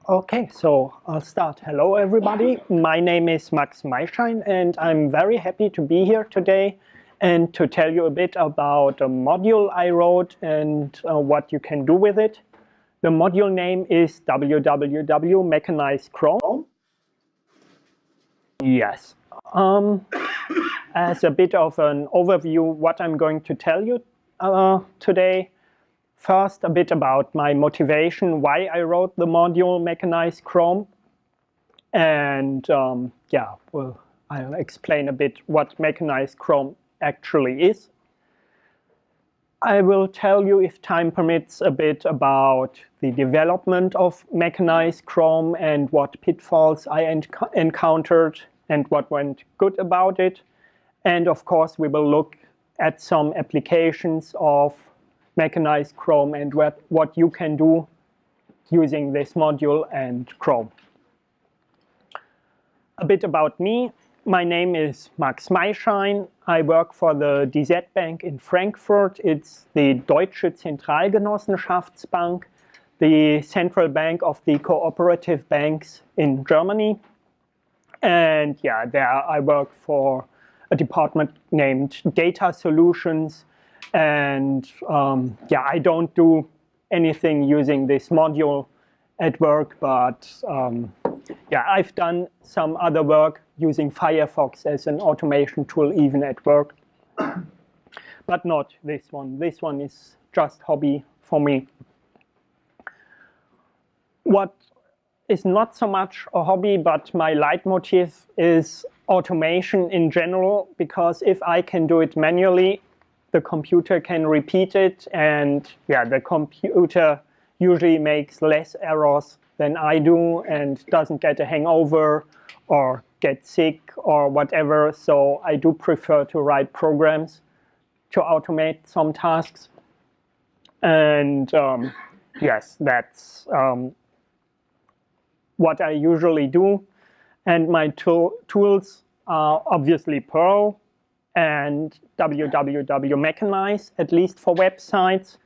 Okay, so I'll start. Hello, everybody. My name is Max Maischein, and I'm very happy to be here today and to tell you a bit about a module I wrote and what you can do with it. The module name is www.mechanize Chrome. Yes. As a bit of an overview, what I'm going to tell you today. First, a bit about my motivation, why I wrote the module Mechanize Chrome. And I'll explain a bit what Mechanize Chrome actually is. I will tell you, if time permits, a bit about the development of Mechanize Chrome and what pitfalls I encountered and what went good about it. And of course, we will look at some applications of Mechanize Chrome and what you can do using this module and Chrome. A bit about me. My name is Max Maischein. I work for the DZ Bank in Frankfurt. It's the Deutsche Zentralgenossenschaftsbank, the central bank of the cooperative banks in Germany. And yeah, there I work for a department named Data Solutions. And I don't do anything using this module at work, but I've done some other work using Firefox as an automation tool even at work, but not this one. This one is just hobby for me. What is not so much a hobby, but my leitmotif is automation in general, because if I can do it manually, the computer can repeat it, and the computer usually makes less errors than I do and doesn't get a hangover or get sick or whatever. So I do prefer to write programs to automate some tasks. And yes, that's what I usually do. And my tools are obviously Perl and www.mechanize, at least for websites.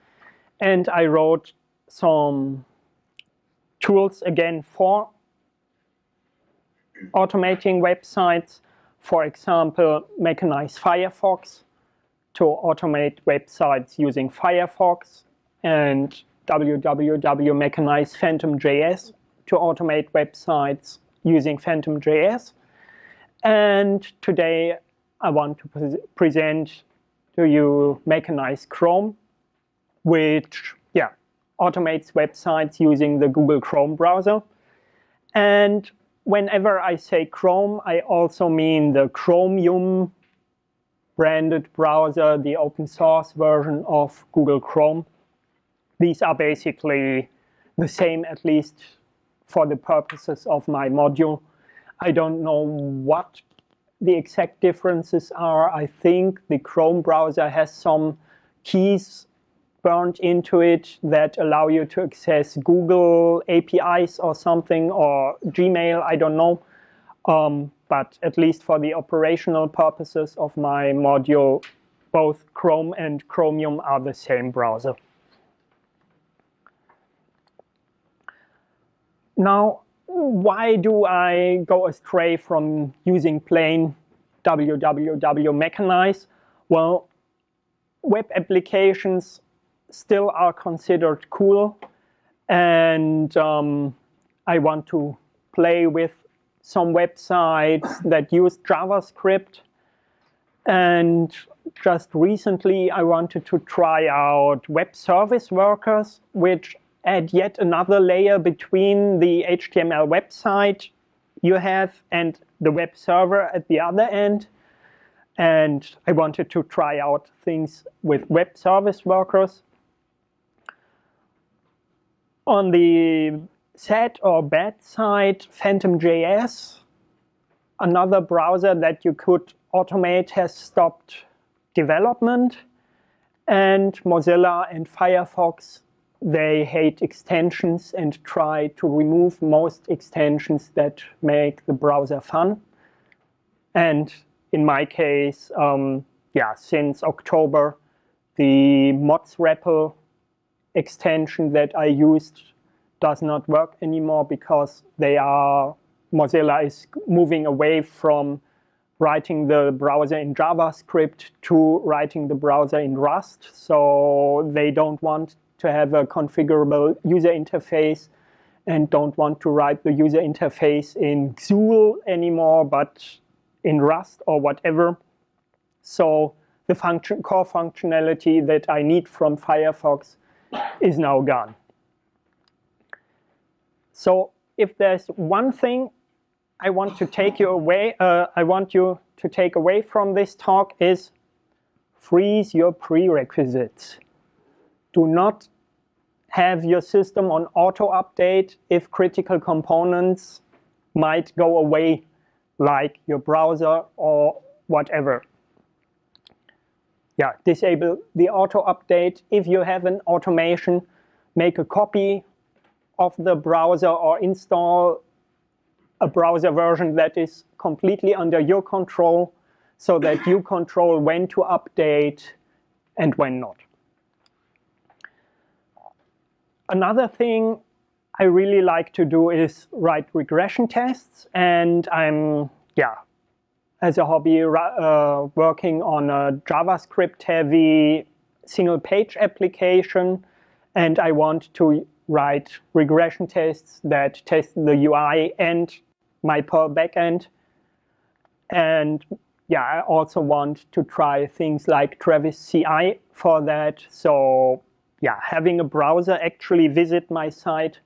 And I wrote some tools again for automating websites. For example, Mechanize Firefox to automate websites using Firefox, and www.mechanize Phantom.js to automate websites using Phantom.js. And today I want to present to you Mechanize Chrome, which automates websites using the Google Chrome browser. And whenever I say Chrome, I also mean the Chromium branded browser, the open source version of Google Chrome. These are basically the same, at least for the purposes of my module. I don't know what the exact differences are. I think the Chrome browser has some keys burned into it that allow you to access Google APIs or something, or Gmail, I don't know. But at least for the operational purposes of my module, both Chrome and Chromium are the same browser. Now, why do I go astray from using plain www.mechanize? Well, web applications still are considered cool, and I want to play with some websites that use JavaScript. And just recently I wanted to try out web service workers, which add yet another layer between the HTML website you have and the web server at the other end. And I wanted to try out things with web service workers. On the sad or bad side, Phantom.js, another browser that you could automate, has stopped development. And Mozilla and Firefox, they hate extensions and try to remove most extensions that make the browser fun. And in my case, since October, the mods REPL extension that I used does not work anymore because Mozilla is moving away from writing the browser in JavaScript to writing the browser in Rust. So they don't want to have a configurable user interface and don't want to write the user interface in Xul anymore, but in Rust or whatever. So the core functionality that I need from Firefox is now gone. So if there's one thing I want to take you away, from this talk is freeze your prerequisites. Do not have your system on auto update if critical components might go away, like your browser or whatever. Yeah, disable the auto update. If you have an automation, make a copy of the browser or install a browser version that is completely under your control so that you control when to update and when not. Another thing I really like to do is write regression tests, and I'm, as a hobby, working on a JavaScript-heavy single-page application, and I want to write regression tests that test the UI and my Perl backend. And I also want to try things like Travis CI for that. So having a browser actually visit my site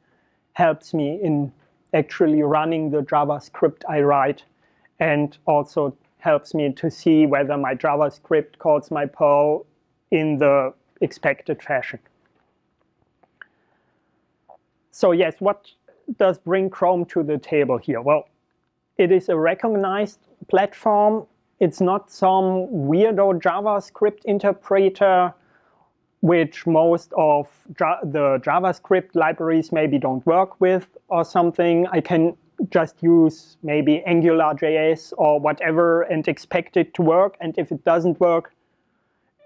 helps me in actually running the JavaScript I write, and also helps me to see whether my JavaScript calls my Perl in the expected fashion. So yes, what does bring Chrome to the table here? Well, it is a recognized platform. It's not some weirdo JavaScript interpreter which most of the JavaScript libraries maybe don't work with or something. I can just use maybe AngularJS or whatever and expect it to work. And if it doesn't work,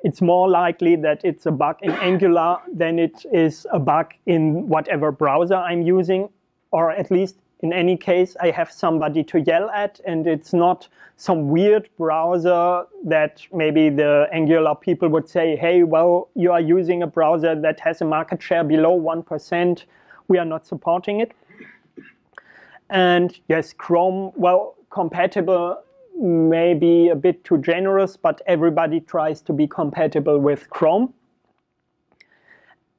it's more likely that it's a bug in Angular than it is a bug in whatever browser I'm using. Or at least in any case, I have somebody to yell at, and it's not some weird browser that maybe the Angular people would say, hey, well, you are using a browser that has a market share below 1%. We are not supporting it. And yes, Chrome, well, compatible may be a bit too generous, but everybody tries to be compatible with Chrome.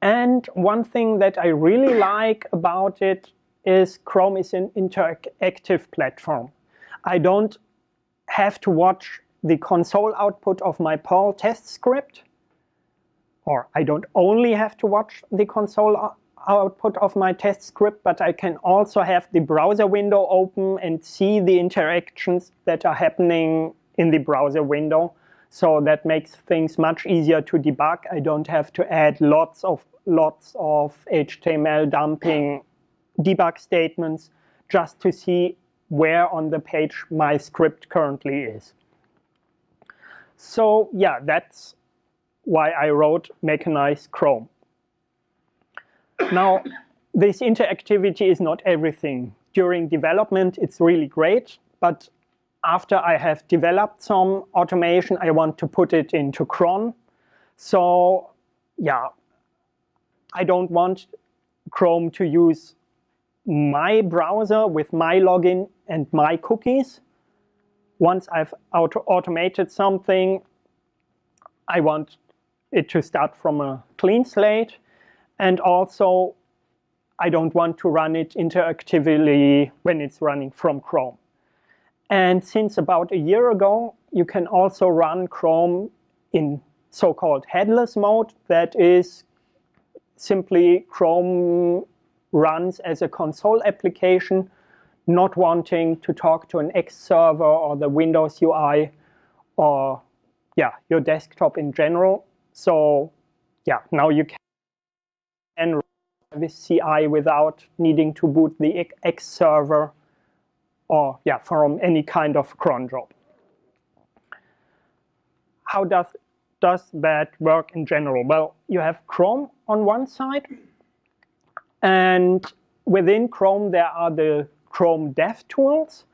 And one thing that I really like about it is Chrome is an interactive platform. I don't have to watch the console output of my Perl test script, or I don't only have to watch the console output of my test script, but I can also have the browser window open and see the interactions that are happening in the browser window. So that makes things much easier to debug. I don't have to add lots of HTML dumping debug statements just to see where on the page my script currently is. So that's why I wrote Mechanize Chrome. Now, this interactivity is not everything. During development, it's really great, but after I have developed some automation, I want to put it into cron. So I don't want Chrome to use my browser with my login and my cookies. Once I've automated something, I want it to start from a clean slate. And also, I don't want to run it interactively when it's running from Chrome. And since about a year ago, you can also run Chrome in so-called headless mode. That is simply Chrome runs as a console application, not wanting to talk to an X server or the Windows UI or your desktop in general. So now you can run this CI without needing to boot the X server or from any kind of cron job. How does that work in general? Well, you have Chrome on one side, and within Chrome, there are the Chrome Dev Tools.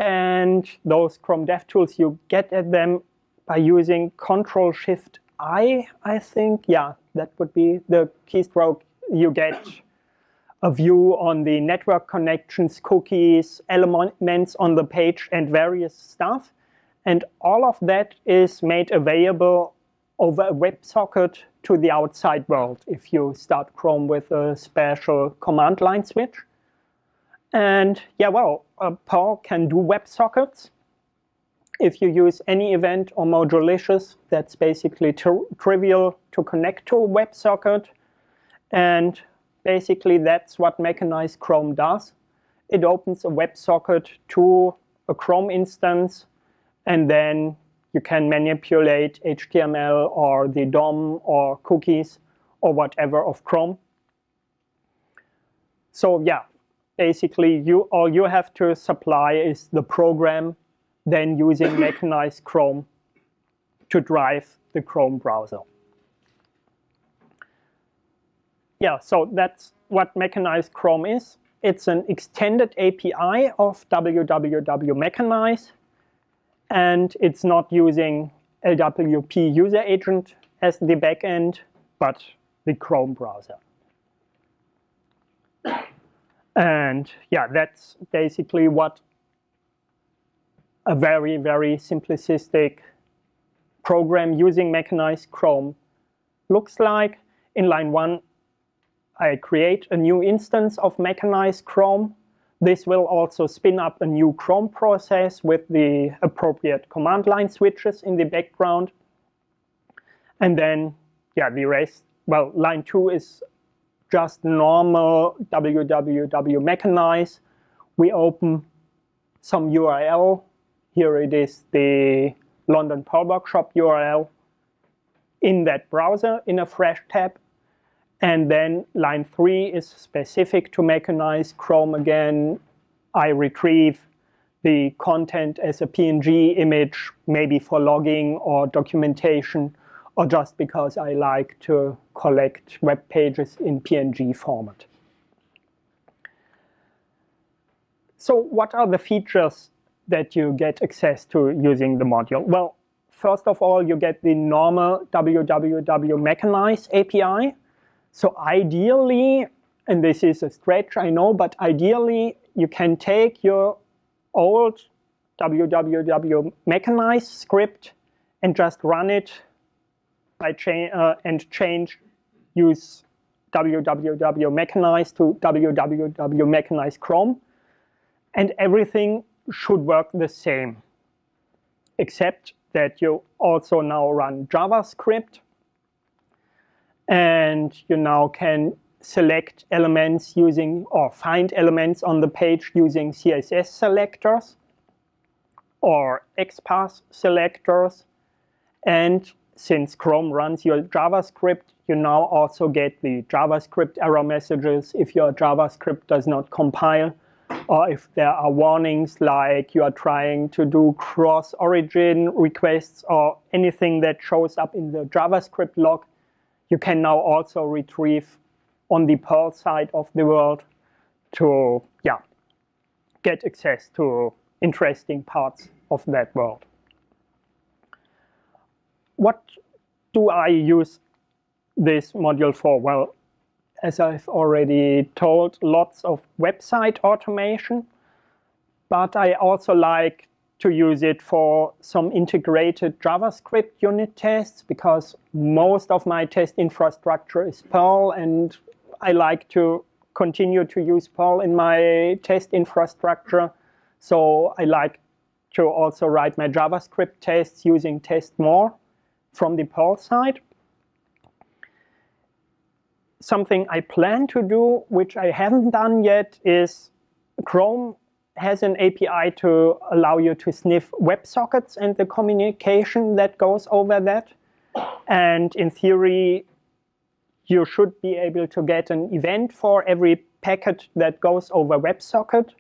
And those Chrome Dev Tools, you get at them by using Control-Shift-I, I think. Yeah, that would be the keystroke. You get a view on the network connections, cookies, elements on the page, and various stuff. And all of that is made available over a WebSocket to the outside world if you start Chrome with a special command line switch. And yeah, well, Perl can do WebSockets. If you use any event or modulicious, that's basically trivial to connect to a WebSocket. And basically, that's what Mechanize Chrome does. It opens a WebSocket to a Chrome instance, and then you can manipulate HTML or the DOM or cookies or whatever of Chrome. So yeah, basically, all you have to supply is the program, then using Mechanize Chrome to drive the Chrome browser. Yeah, so that's what Mechanize Chrome is. It's an extended API of www.mechanize, and it's not using LWP user agent as the backend, but the Chrome browser. And yeah, that's basically what a very, very simplistic program using Mechanize Chrome looks like. In line 1, I create a new instance of Mechanize Chrome. This will also spin up a new Chrome process with the appropriate command line switches in the background. And then, yeah, the rest, well, line 2 is just normal www.mechanize. We open some URL. Here it is the London Perl Workshop URL in that browser in a fresh tab. And then line 3 is specific to Mechanize Chrome again. I retrieve the content as a PNG image, maybe for logging or documentation, or just because I like to collect web pages in PNG format. So what are the features that you get access to using the module? Well, first of all, you get the normal www.mechanize API. So ideally, and this is a stretch, I know, but ideally, you can take your old www.mechanize script and just run it by use www.mechanize to www.mechanize Chrome, and everything should work the same, except that you also now run JavaScript, and you now can select elements using, or find elements on the page using CSS selectors or XPath selectors. And since Chrome runs your JavaScript, you now also get the JavaScript error messages if your JavaScript does not compile, or if there are warnings like you are trying to do cross-origin requests or anything that shows up in the JavaScript log. You can now also retrieve on the Perl side of the world to get access to interesting parts of that world. What do I use this module for? Well, as I've already told, lots of website automation, but I also like to use it for some integrated JavaScript unit tests, because most of my test infrastructure is Perl, and I like to continue to use Perl in my test infrastructure. So I like to also write my JavaScript tests using test_more from the Perl side. Something I plan to do, which I haven't done yet, is Chrome has an API to allow you to sniff WebSockets and the communication that goes over that. And in theory, you should be able to get an event for every packet that goes over WebSocket.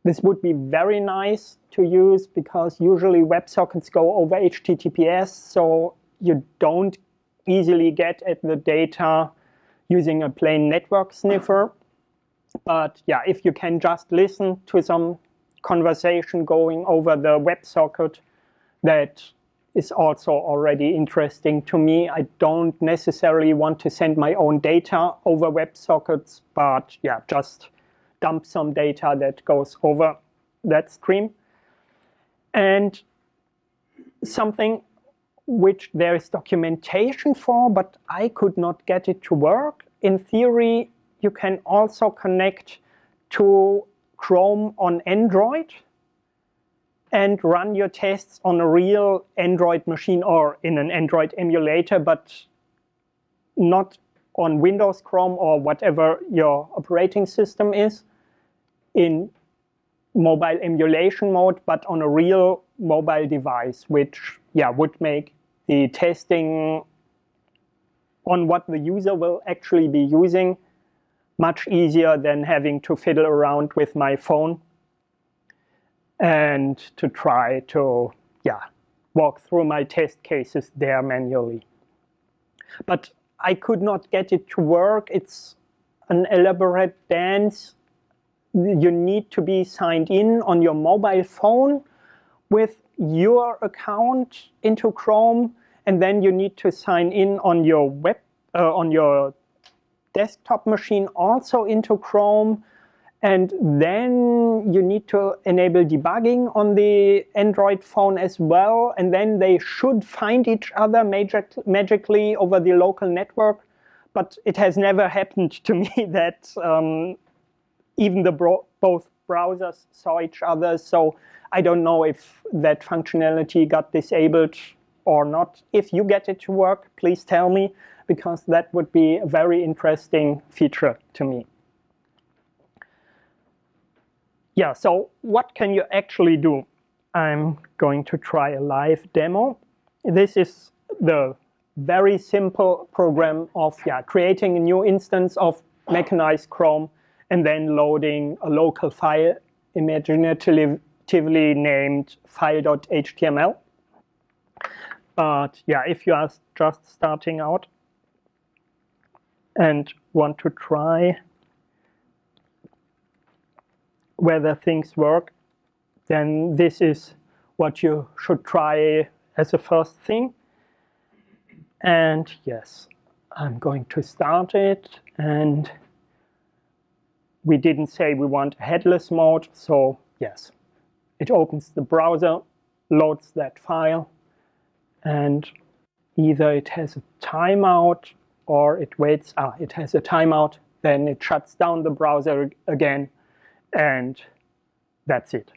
This would be very nice to use because usually WebSockets go over HTTPS, so you don't easily get at the data using a plain network sniffer. But yeah, if you can just listen to some conversation going over the WebSocket, that is also already interesting to me. I don't necessarily want to send my own data over WebSockets, but yeah, just dump some data that goes over that stream. And something which there is documentation for, but I could not get it to work. In theory, you can also connect to Chrome on Android and run your tests on a real Android machine or in an Android emulator, but not on Windows Chrome or whatever your operating system is in mobile emulation mode, but on a real mobile device, which yeah, would make the testing on what the user will actually be using much easier than having to fiddle around with my phone and to try to walk through my test cases there manually. But I could not get it to work. It's an elaborate dance. You need to be signed in on your mobile phone with your account into Chrome, and then you need to sign in on your on your desktop machine also into Chrome, and then you need to enable debugging on the Android phone as well, and then they should find each other magically over the local network. But it has never happened to me that even both browsers saw each other, so I don't know if that functionality got disabled or not. If you get it to work, please tell me, because that would be a very interesting feature to me. Yeah, so what can you actually do? I'm going to try a live demo. This is the very simple program of creating a new instance of Mechanize Chrome and then loading a local file, imaginatively named file.html. But yeah, if you are just starting out and want to try whether things work, then this is what you should try as a first thing. And yes, I'm going to start it. And we didn't say we want a headless mode, so yes, it opens the browser, loads that file, and either it has a timeout or it waits. It has a timeout, then it shuts down the browser again, and that's it.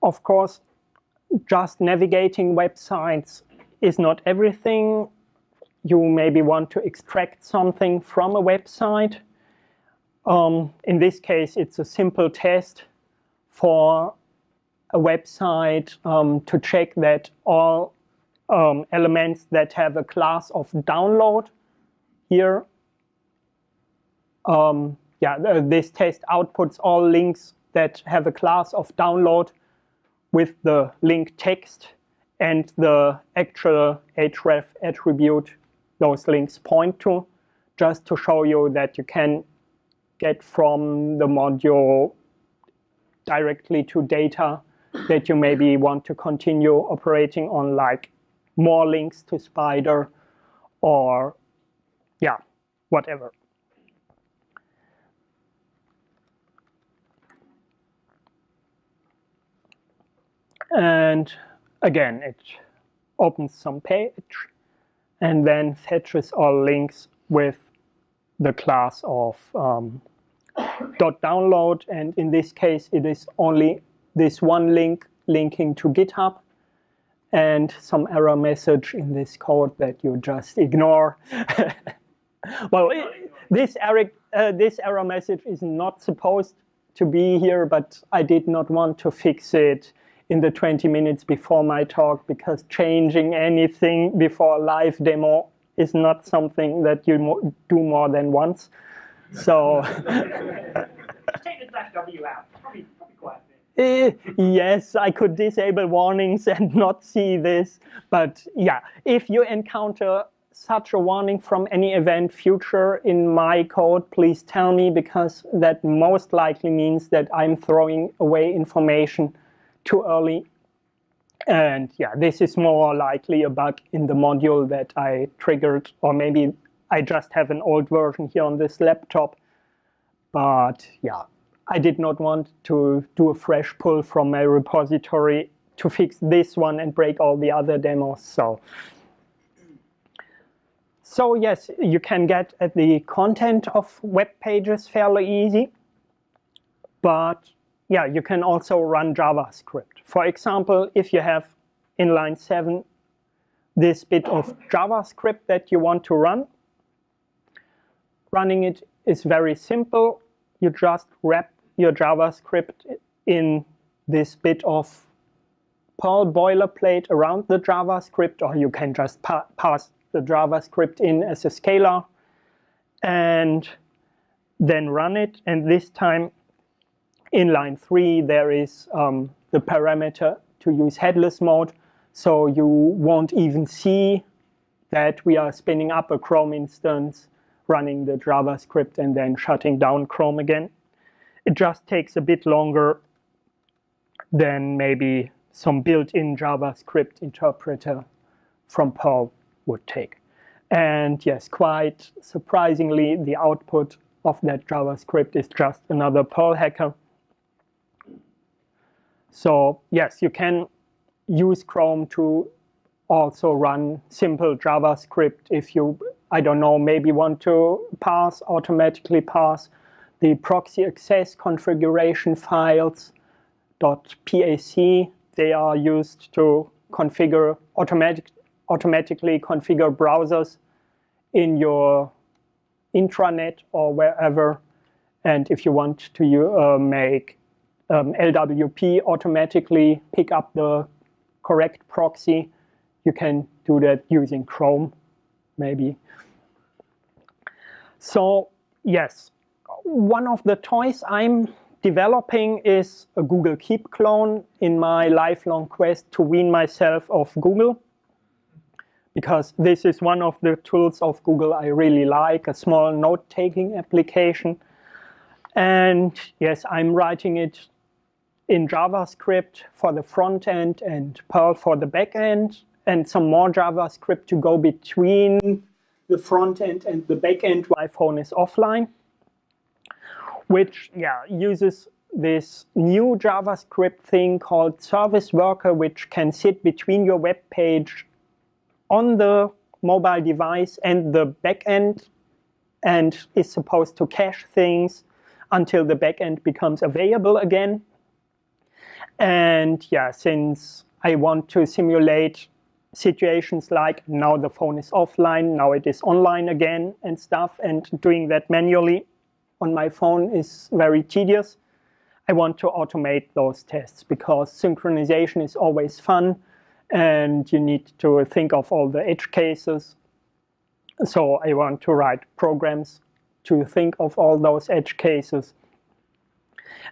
Of course, just navigating websites is not everything. You maybe want to extract something from a website. In this case, it's a simple test for a website to check that all elements that have a class of download here. This test outputs all links that have a class of download with the link text and the actual href attribute those links point to, just to show you that you can get from the module directly to data that you maybe want to continue operating on, like more links to Spider or whatever. And again, it opens some page and then fetches all links with the class of .download. And in this case, it is only this one link linking to GitHub and some error message in this code that you just ignore. Well, this error message is not supposed to be here, but I did not want to fix it in the 20 minutes before my talk, because changing anything before a live demo is not something that you do more than once. So take the -w out. Probably quite yes, I could disable warnings and not see this. But yeah, if you encounter such a warning from any event future in my code, please tell me, because that most likely means that I'm throwing away information too early. And yeah, this is more likely a bug in the module that I triggered, or maybe I just have an old version here on this laptop. But yeah, I did not want to do a fresh pull from my repository to fix this one and break all the other demos. So yes, you can get at the content of web pages fairly easy. But yeah, you can also run JavaScript. For example, if you have in line 7 this bit of JavaScript that you want to run, running it is very simple. You just wrap your JavaScript in this bit of Perl boilerplate around the JavaScript, or you can just pass the JavaScript in as a scalar and then run it. And this time in line 3, there is the parameter to use headless mode, so you won't even see that we are spinning up a Chrome instance, running the JavaScript, and then shutting down Chrome again. It just takes a bit longer than maybe some built-in JavaScript interpreter from Perl would take. And yes, quite surprisingly, the output of that JavaScript is just another Perl hacker. So yes, you can use Chrome to also run simple JavaScript if you, I don't know, maybe want to automatically pass the proxy access configuration files .pac. They are used to configure automatically configure browsers in your intranet or wherever. And if you want to make LWP automatically pick up the correct proxy, you can do that using Chrome, maybe. So yes, one of the toys I'm developing is a Google Keep clone in my lifelong quest to wean myself off Google, because this is one of the tools of Google I really like, a small note-taking application. And yes, I'm writing it in JavaScript for the front end and Perl for the back end, and some more JavaScript to go between the front end and the back end while my phone is offline, which uses this new JavaScript thing called Service Worker, which can sit between your web page on the mobile device and the back end, and is supposed to cache things until the back end becomes available again. And yeah, since I want to simulate situations like now the phone is offline, now it is online again and stuff, and doing that manually on my phone is very tedious, I want to automate those tests, because synchronization is always fun and you need to think of all the edge cases. So I want to write programs to think of all those edge cases.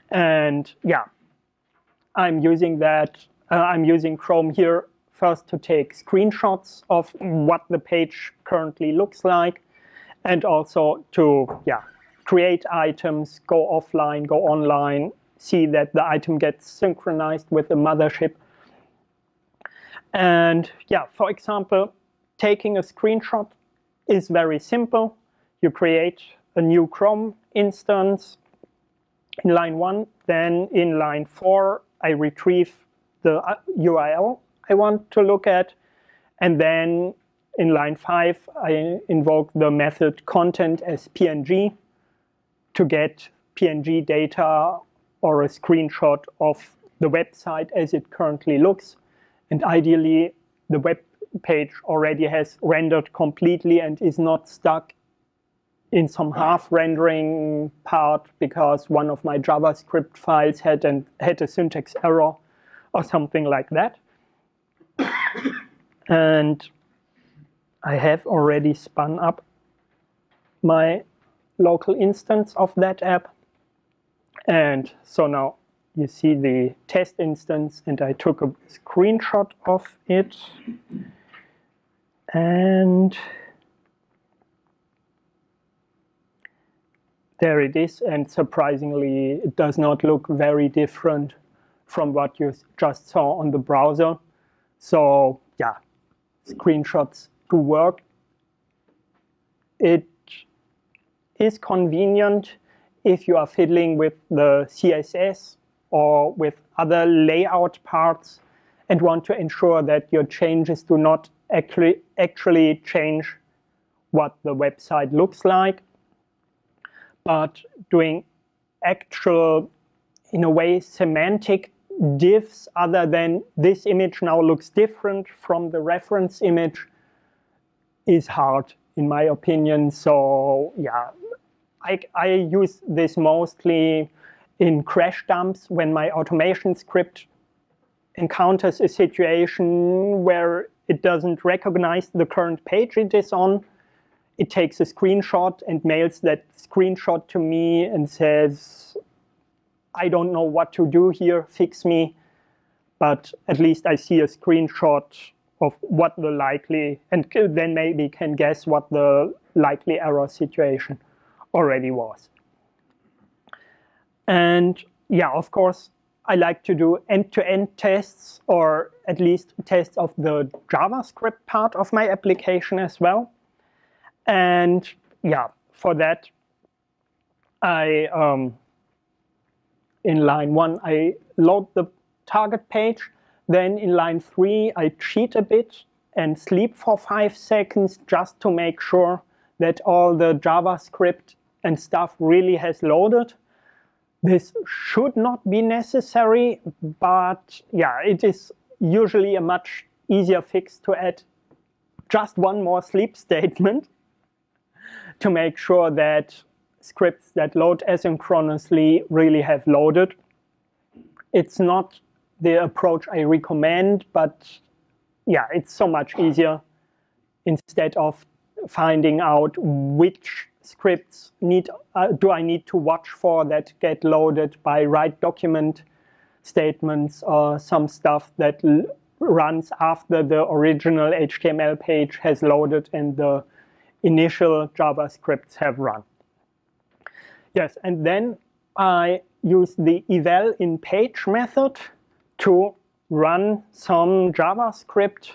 And yeah, I'm using Chrome here first to take screenshots of what the page currently looks like, and also to create items, go offline, go online, see that the item gets synchronized with the mothership. And yeah, for example, taking a screenshot is very simple. You create a new Chrome instance in line 1, then in line 4, I retrieve the URL I want to look at, and then in line 5, I invoke the method content as PNG to get PNG data or a screenshot of the website as it currently looks. And ideally, the web page already has rendered completely and is not stuck in some half rendering part because one of my JavaScript files had a syntax error or something like that. And I have already spun up my local instance of that app. And so now you see the test instance, and I took a screenshot of it. And there it is, and surprisingly, it does not look very different from what you just saw on the browser. So yeah, screenshots do work. It is convenient if you are fiddling with the CSS or with other layout parts and want to ensure that your changes do not actually change what the website looks like. But doing actual, in a way, semantic diffs other than this image now looks different from the reference image is hard, in my opinion. So yeah, I use this mostly in crash dumps when my automation script encounters a situation where it doesn't recognize the current page it is on. It takes a screenshot and mails that screenshot to me and says, I don't know what to do here, fix me. But at least I see a screenshot of what the likely, and then maybe can guess what the likely error situation already was. And yeah, of course, I like to do end-to-end tests, or at least tests of the JavaScript part of my application as well. And yeah, for that, in line 1, I load the target page. Then in line 3, I cheat a bit and sleep for 5 seconds just to make sure that all the JavaScript and stuff really has loaded. This should not be necessary, but yeah, it is usually a much easier fix to add just one more sleep statement to make sure that scripts that load asynchronously really have loaded. It's not the approach I recommend, but yeah, it's so much easier instead of finding out which scripts do I need to watch for that get loaded by write document statements or some stuff that runs after the original HTML page has loaded and the initial JavaScripts have run. Yes, and then I use the eval in page method to run some JavaScript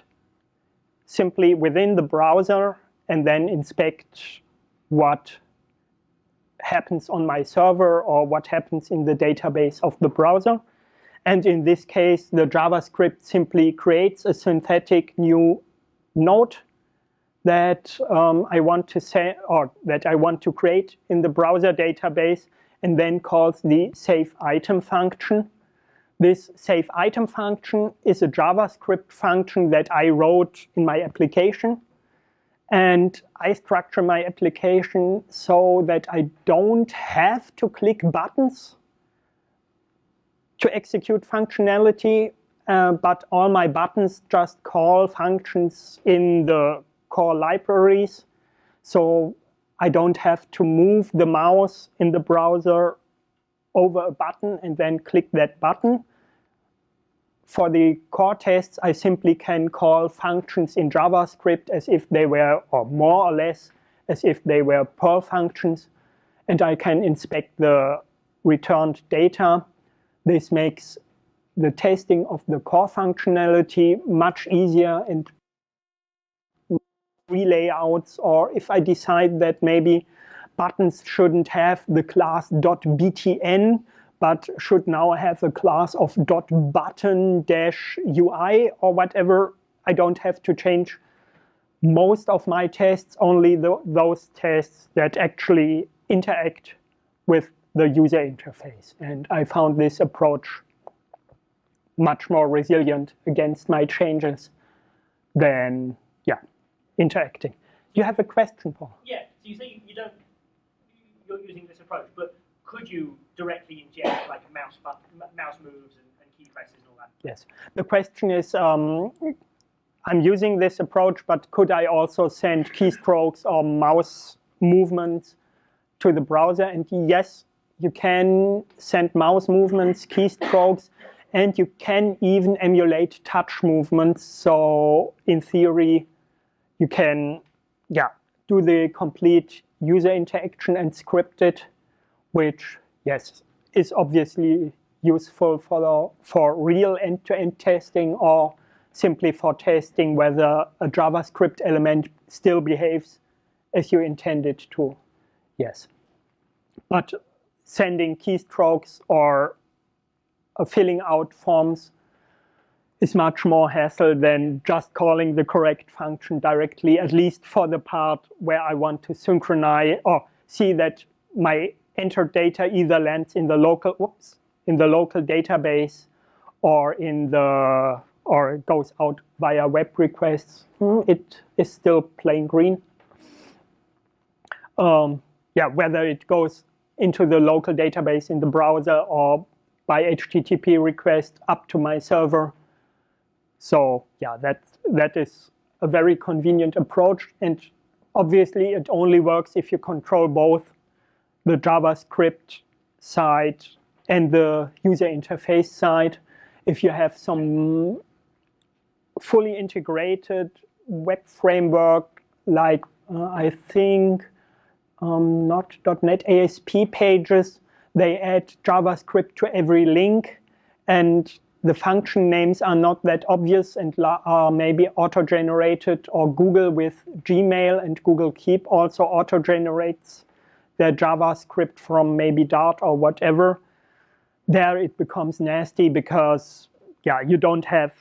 simply within the browser and then inspect what happens on my server or what happens in the database of the browser. And in this case, the JavaScript simply creates a synthetic new node that I want to say, or that I want to create in the browser database, and then calls the save item function. This save item function is a JavaScript function that I wrote in my application. And I structure my application so that I don't have to click buttons to execute functionality, but all my buttons just call functions in the core libraries. So I don't have to move the mouse in the browser over a button and then click that button. For the core tests, I simply can call functions in JavaScript as if they were, or more or less, as if they were Perl functions. And I can inspect the returned data. This makes the testing of the core functionality much easier, and relayouts, or if I decide that maybe buttons shouldn't have the class .btn, but should now have a class of .button-UI or whatever, I don't have to change most of my tests, only those tests that actually interact with the user interface. And I found this approach much more resilient against my changes than, yeah, interacting. You have a question, Paul? Yeah, so you say you're using this approach, but could you directly inject like a mouse moves and key presses and all that? Yes. The question is, I'm using this approach, but could I also send keystrokes or mouse movements to the browser? And yes, you can send mouse movements, keystrokes, and you can even emulate touch movements. So in theory, you can do the complete user interaction and script it which, yes, is obviously useful for real end-to-end testing or simply for testing whether a JavaScript element still behaves as you intended to. Yes. But sending keystrokes or filling out forms is much more hassle than just calling the correct function directly, at least for the part where I want to synchronize or see that my entered data either lands in the local database or it goes out via web requests. It is still plain green. Whether it goes into the local database in the browser or by HTTP request up to my server. So yeah, that is a very convenient approach, and obviously it only works if you control both the JavaScript side and the user interface side. If you have some fully integrated web framework like I think not .NET ASP pages, they add JavaScript to every link, and the function names are not that obvious and are maybe auto-generated, or Google with Gmail and Google Keep also auto-generates their JavaScript from maybe Dart or whatever. There it becomes nasty because you don't have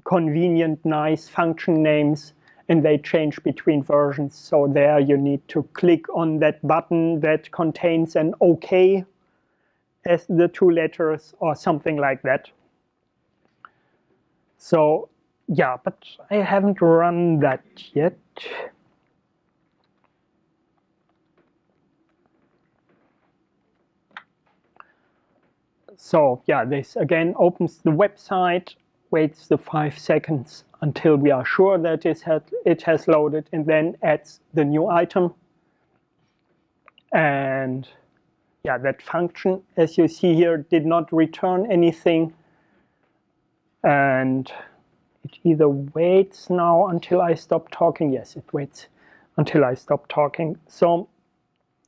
convenient, nice function names and they change between versions. So there you need to click on that button that contains an OK as the two letters or something like that. So yeah, but I haven't run that yet. So yeah, this again opens the website, waits the 5 seconds until we are sure that it has loaded, and then adds the new item. And yeah, that function, as you see here, did not return anything. And it either waits now until I stop talking. Yes, it waits until I stop talking. So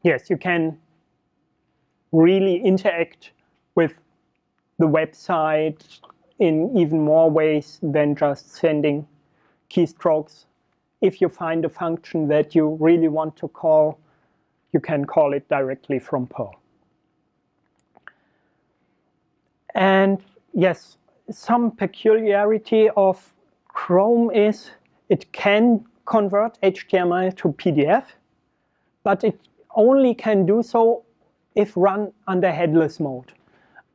yes, you can really interact with the website in even more ways than just sending keystrokes. If you find a function that you really want to call, you can call it directly from Perl. And yes, some peculiarity of Chrome is it can convert HTML to PDF, but it only can do so if run under headless mode.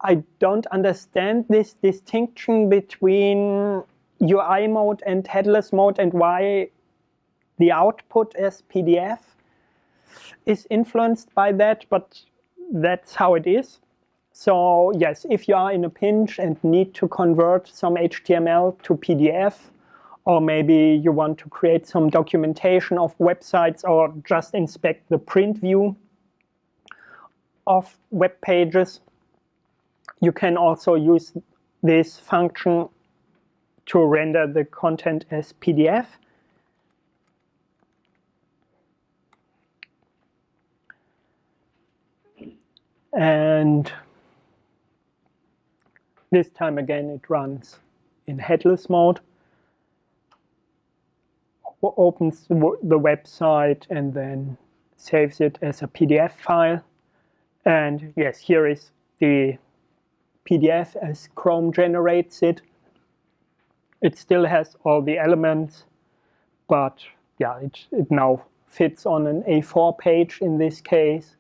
I don't understand this distinction between UI mode and headless mode and why the output as PDF is influenced by that, but that's how it is. So yes, if you are in a pinch and need to convert some HTML to PDF, or maybe you want to create some documentation of websites or just inspect the print view of web pages, you can also use this function to render the content as PDF. And this time again, it runs in headless mode, opens the website and then saves it as a PDF file. And yes, here is the PDF as Chrome generates it. It still has all the elements, but yeah, it now fits on an A4 page in this case.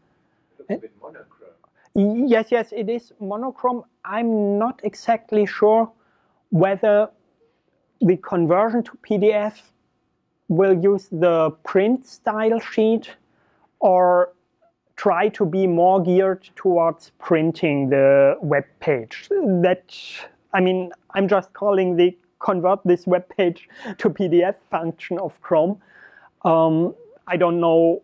It looks a bit monochrome. Yes, it is monochrome. I'm not exactly sure whether the conversion to PDF will use the print style sheet or try to be more geared towards printing the web page. I'm just calling the convert this web page to PDF function of Chrome. I don't know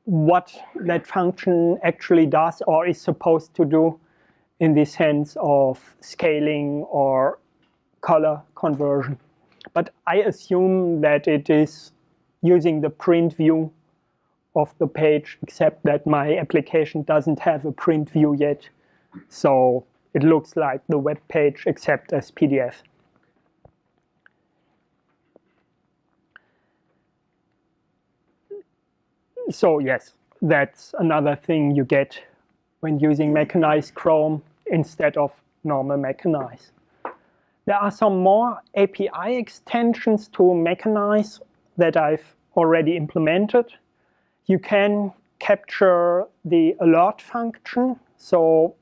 what that function actually does or is supposed to do in the sense of scaling or color conversion. But I assume that it is using the print view of the page, except that my application doesn't have a print view yet. So it looks like the web page except as PDF. So yes, that's another thing you get when using Mechanize Chrome instead of normal Mechanize. There are some more API extensions to Mechanize that I've already implemented. You can capture the alert function, so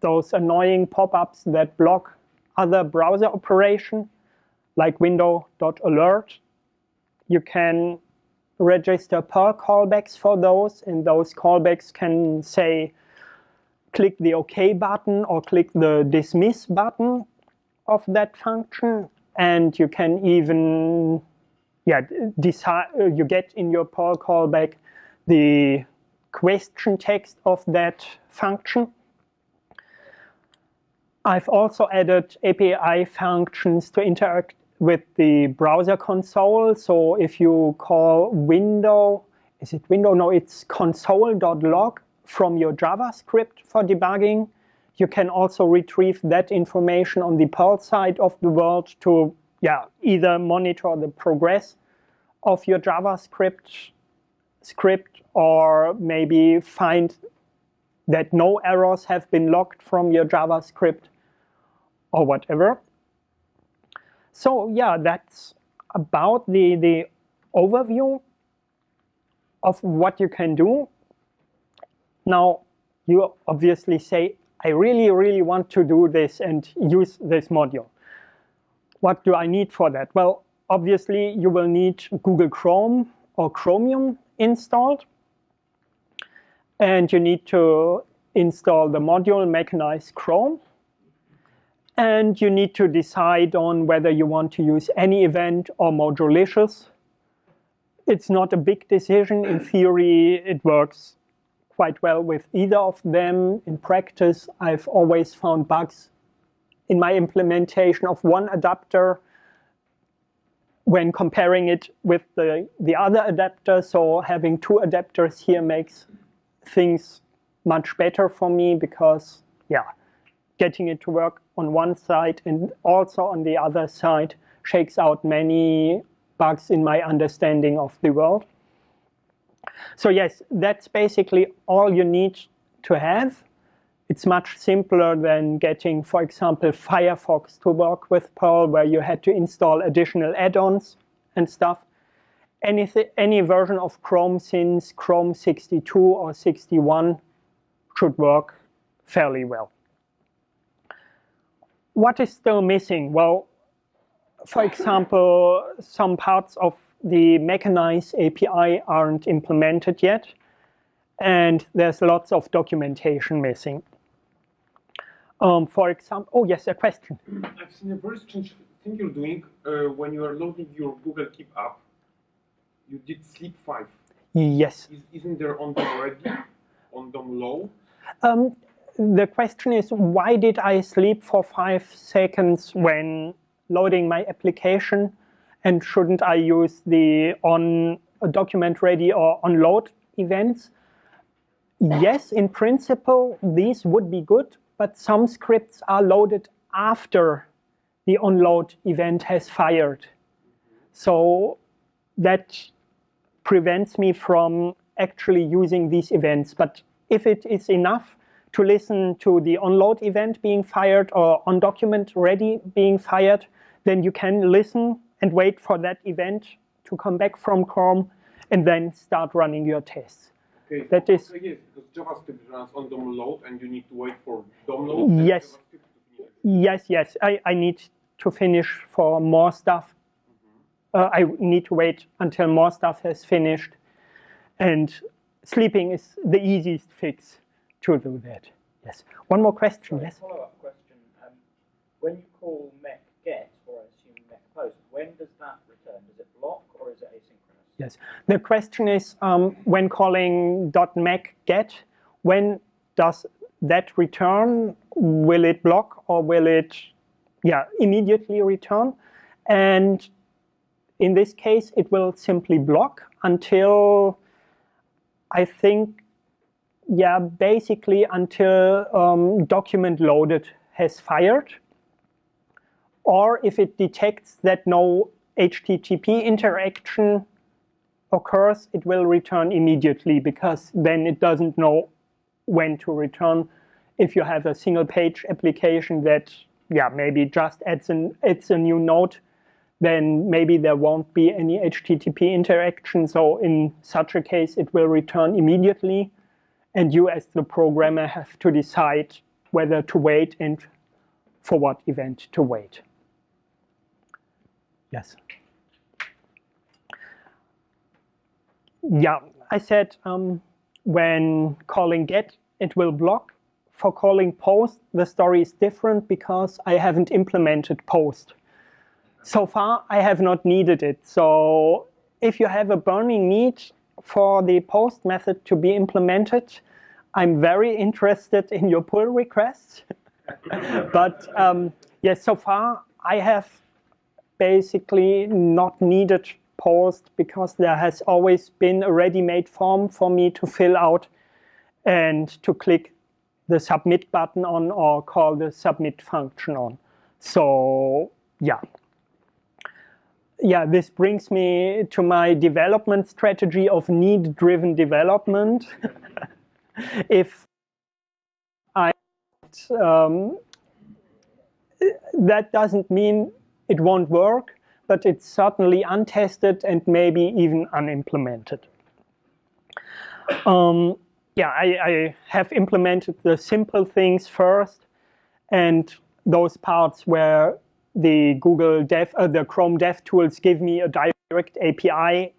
those annoying pop-ups that block other browser operation, like window.alert. You can register Perl callbacks for those, and those callbacks can say, click the OK button or click the dismiss button of that function, and you can even decide, you get in your Perl callback the question text of that function. I've also added API functions to interact with the browser console. So if you call window, is it window? No, it's console.log from your JavaScript for debugging. You can also retrieve that information on the Perl side of the world to either monitor the progress of your JavaScript script, or maybe find that no errors have been logged from your JavaScript or whatever. So yeah, that's about the overview of what you can do. Now, you obviously say, I really, really want to do this and use this module. What do I need for that? Well, obviously, you will need Google Chrome or Chromium installed. And you need to install the module Mechanize Chrome. And you need to decide on whether you want to use any event or Modulicious. It's not a big decision. In theory, it works quite well with either of them. In practice, I've always found bugs in my implementation of one adapter when comparing it with the other adapter. So having two adapters here makes things much better for me, because getting it to work on one side and also on the other side shakes out many bugs in my understanding of the world. So yes, that's basically all you need to have. It's much simpler than getting, for example, Firefox to work with Perl, where you had to install additional add-ons and stuff. Any version of Chrome since Chrome 62 or 61 should work fairly well. What is still missing? Well, for example, some parts of the Mechanize API aren't implemented yet, and there's lots of documentation missing. For example, oh yes, a question. I've seen a very strange thing you're doing when you are loading your Google Keep app. You did sleep 5. Yes. Isn't there on them ready, on them low? The question is, why did I sleep for 5 seconds when loading my application, and shouldn't I use the on document ready or on load events? Yes, in principle, these would be good, but some scripts are loaded after the onload event has fired. So that prevents me from actually using these events. But if it is enough to listen to the onload event being fired or on document ready being fired, then you can listen and wait for that event to come back from Chrome and then start running your tests. Okay, that is, yes, because JavaScript runs on DOM load and you need to wait for DOM load. Yes, yes, I need to finish for more stuff. I need to wait until more stuff has finished, and sleeping is the easiest fix to do that. Yes. One more question. Yes. Follow-up question. When you call mech get, or I assume mech post, when does that return? Does it block or is it asynchronous? Yes. The question is, when calling .mech get, when does that return? Will it block or will it, immediately return? And in this case, it will simply block until I think, yeah, basically until document loaded has fired, or if it detects that no HTTP interaction occurs, it will return immediately, because then it doesn't know when to return. If you have a single page application that, yeah, maybe just adds a new node, then maybe there won't be any HTTP interaction. So in such a case, it will return immediately. And you as the programmer have to decide whether to wait and for what event to wait. Yes. Yeah, I said when calling get, it will block. For calling post, the story is different because I haven't implemented post. So far, I have not needed it. So if you have a burning need for the post method to be implemented, I'm very interested in your pull requests. But yes, so far, I have basically not needed post because there has always been a ready-made form for me to fill out and to click the submit button on or call the submit function on. So yeah. Yeah, this brings me to my development strategy of need-driven development. If I that doesn't mean it won't work, but it's certainly untested and maybe even unimplemented. Yeah, I have implemented the simple things first, and those parts where the the Chrome DevTools give me a direct API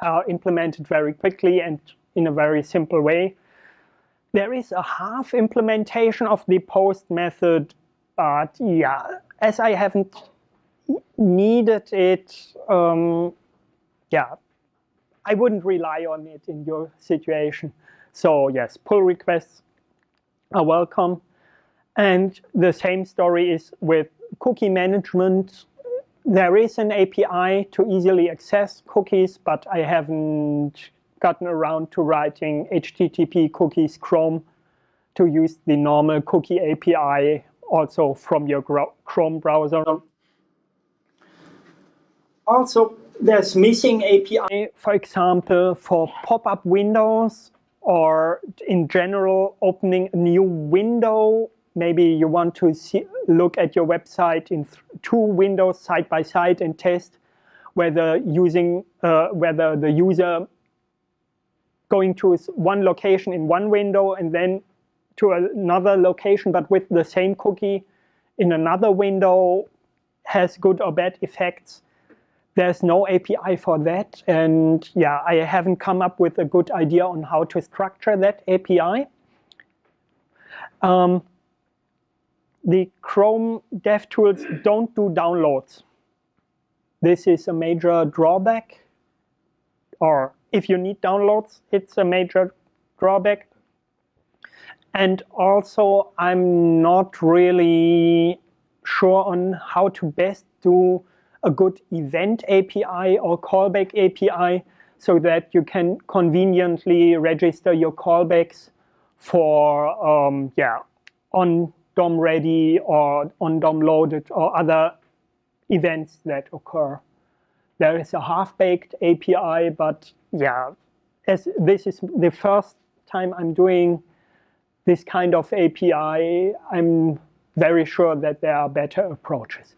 are implemented very quickly and in a very simple way. There is a half implementation of the post method, but yeah, as I haven't needed it, yeah, I wouldn't rely on it in your situation. So yes, pull requests are welcome. And the same story is with cookie management. There is an API to easily access cookies, but I haven't gotten around to writing HTTP cookies Chrome to use the normal cookie API also from your Chrome browser. Also, there's missing API, for example, for pop-up windows or in general opening a new window. Maybe you want to look at your website in two windows side by side and test whether the user going to one location in one window and then to another location but with the same cookie in another window has good or bad effects. There's no API for that, and yeah, I haven't come up with a good idea on how to structure that API. The Chrome DevTools don't do downloads. This is a major drawback, or if you need downloads, it's a major drawback. And also, I'm not really sure on how to best do a good event API or callback API so that you can conveniently register your callbacks for on DOM ready or on DOM loaded or other events that occur. There is a half-baked API, but yeah, as this is the first time I'm doing this kind of API, I'm very sure that there are better approaches.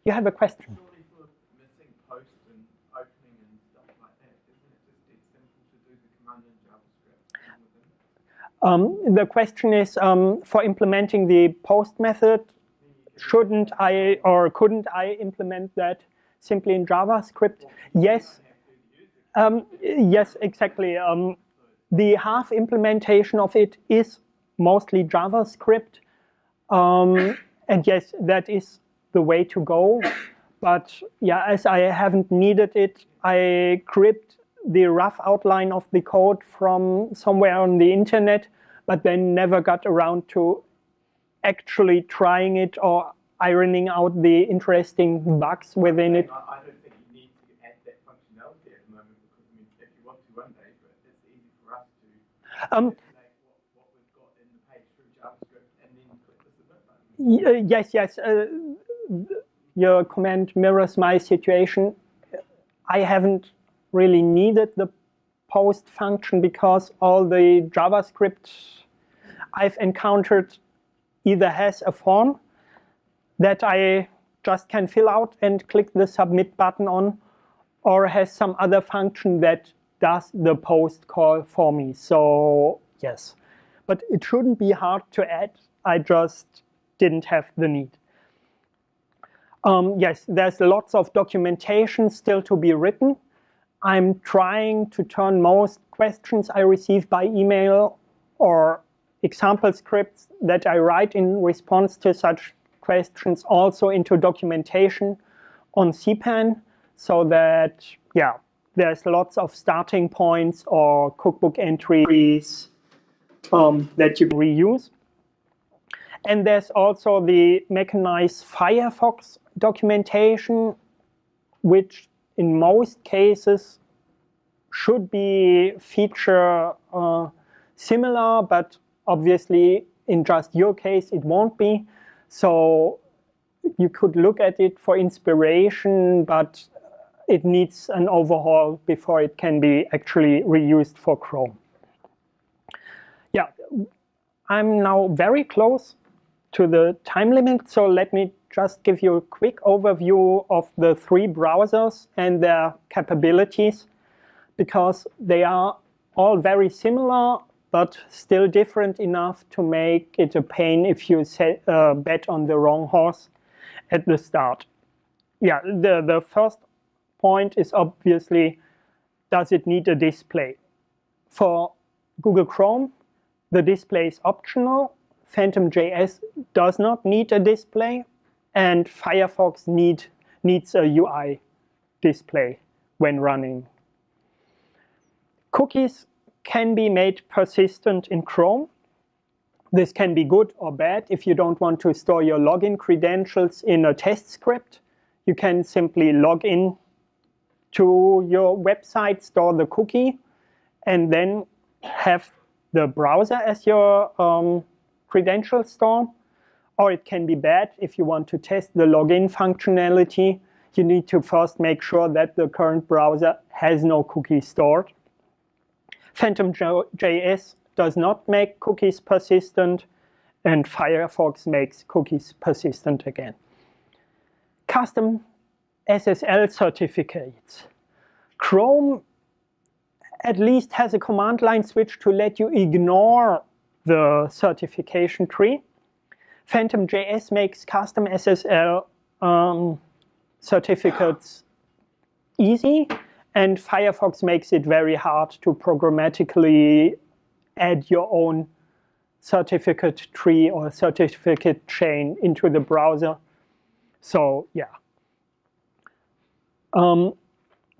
You have a question? The question is, for implementing the post method, shouldn't I or couldn't I implement that simply in JavaScript? Yes. Yes, exactly. The half implementation of it is mostly JavaScript. And yes, that is the way to go. But yeah, as I haven't needed it, I cribbed the rough outline of the code from somewhere on the internet, but then never got around to actually trying it or ironing out the interesting bugs within it. I don't think you need to add that functionality at the moment because I mean, if you want to one day, but What we've got in the page through JavaScript and then click the submit button. Yes. Your comment mirrors my situation. I haven't really needed the post function because all the JavaScript I've encountered either has a form that I just can fill out and click the submit button on, or has some other function that does the post call for me. So yes, but it shouldn't be hard to add. I just didn't have the need. Yes, there's lots of documentation still to be written. I'm trying to turn most questions I receive by email or example scripts that I write in response to such questions also into documentation on CPAN, so that, yeah, there's lots of starting points or cookbook entries that you can reuse. And there's also the Mechanize Firefox documentation, which in most cases should be feature similar, but obviously in just your case it won't be. So you could look at it for inspiration, but it needs an overhaul before it can be actually reused for Chrome. Yeah, I'm now very close to the time limit, so let me just give you a quick overview of the three browsers and their capabilities, because they are all very similar but still different enough to make it a pain if you bet on the wrong horse at the start. Yeah, the first point is obviously, does it need a display? For Google Chrome, the display is optional. Phantom.js does not need a display, and Firefox needs a UI display when running. Cookies can be made persistent in Chrome. This can be good or bad. If you don't want to store your login credentials in a test script, you can simply log in to your website, store the cookie, and then have the browser as your credential store. Or it can be bad if you want to test the login functionality. You need to first make sure that the current browser has no cookie stored. Phantom.js does not make cookies persistent, and Firefox makes cookies persistent again. Custom SSL certificates. Chrome at least has a command line switch to let you ignore the certification tree. Phantom.js makes custom SSL certificates easy, and Firefox makes it very hard to programmatically add your own certificate tree or certificate chain into the browser. So yeah.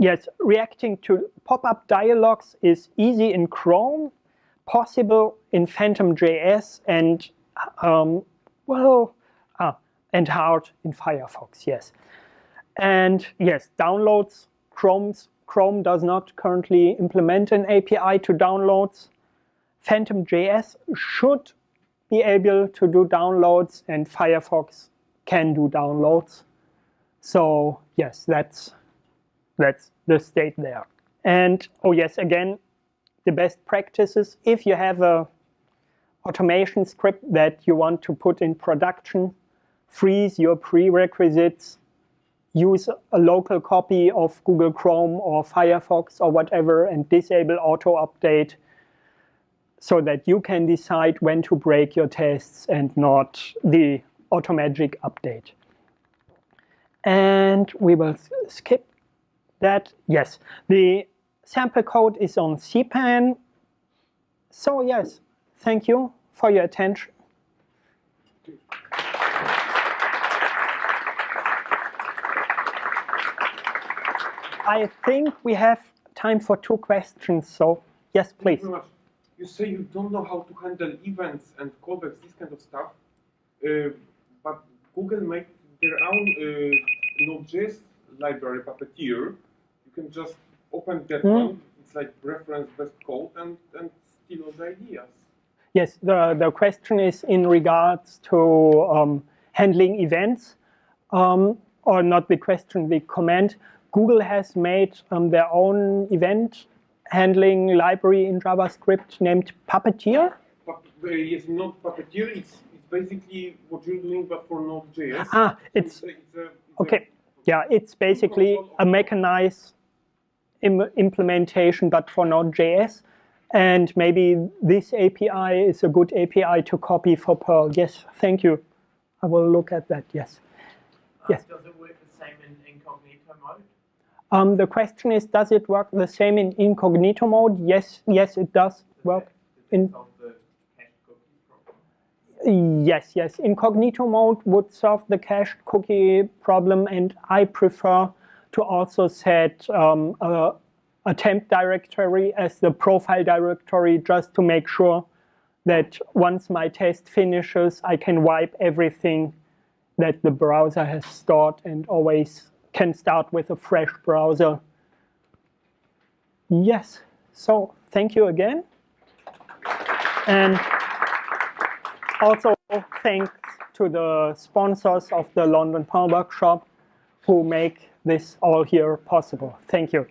Yes, reacting to pop-up dialogues is easy in Chrome, possible in Phantom.js, and and hard in Firefox. Yes, and yes, downloads. Chrome does not currently implement an API to downloads. Phantom.js should be able to do downloads, and Firefox can do downloads. So yes, that's the state there. And oh yes, again, the best practices, if you have a automation script that you want to put in production, freeze your prerequisites, use a local copy of Google Chrome or Firefox or whatever, and disable auto update so that you can decide when to break your tests and not the automatic update. And we will skip that. Yes, the sample code is on CPAN. So yes, thank you for your attention. I think we have time for 2 questions, so yes, please. Thank you very much. You say you don't know how to handle events and callbacks, this kind of stuff, but Google made their own Node.js library, Puppeteer. You can just open that one, it's like reference best code, and still all the ideas. Yes, the question is in regards to handling events, or not the question, the comment. Google has made their own event handling library in JavaScript named Puppeteer. Yes, not Puppeteer, it's basically what you're doing, but for Node.js. Ah, it's okay. Yeah, it's basically a Mechanize implementation, but for Node.js. And maybe this API is a good API to copy for Perl. Yes, thank you. I will look at that, yes. Yes. Does it work the same in incognito mode? The question is, does it work the same in incognito mode? Yes, yes, it does work. Does it solve the cached cookies problem? Yes. Incognito mode would solve the cached cookie problem, and I prefer to also set a temp directory as the profile directory, just to make sure that once my test finishes, I can wipe everything that the browser has stored and always can start with a fresh browser. Yes, so thank you again. And also thanks to the sponsors of the London Perl Workshop who make this all here possible. Thank you.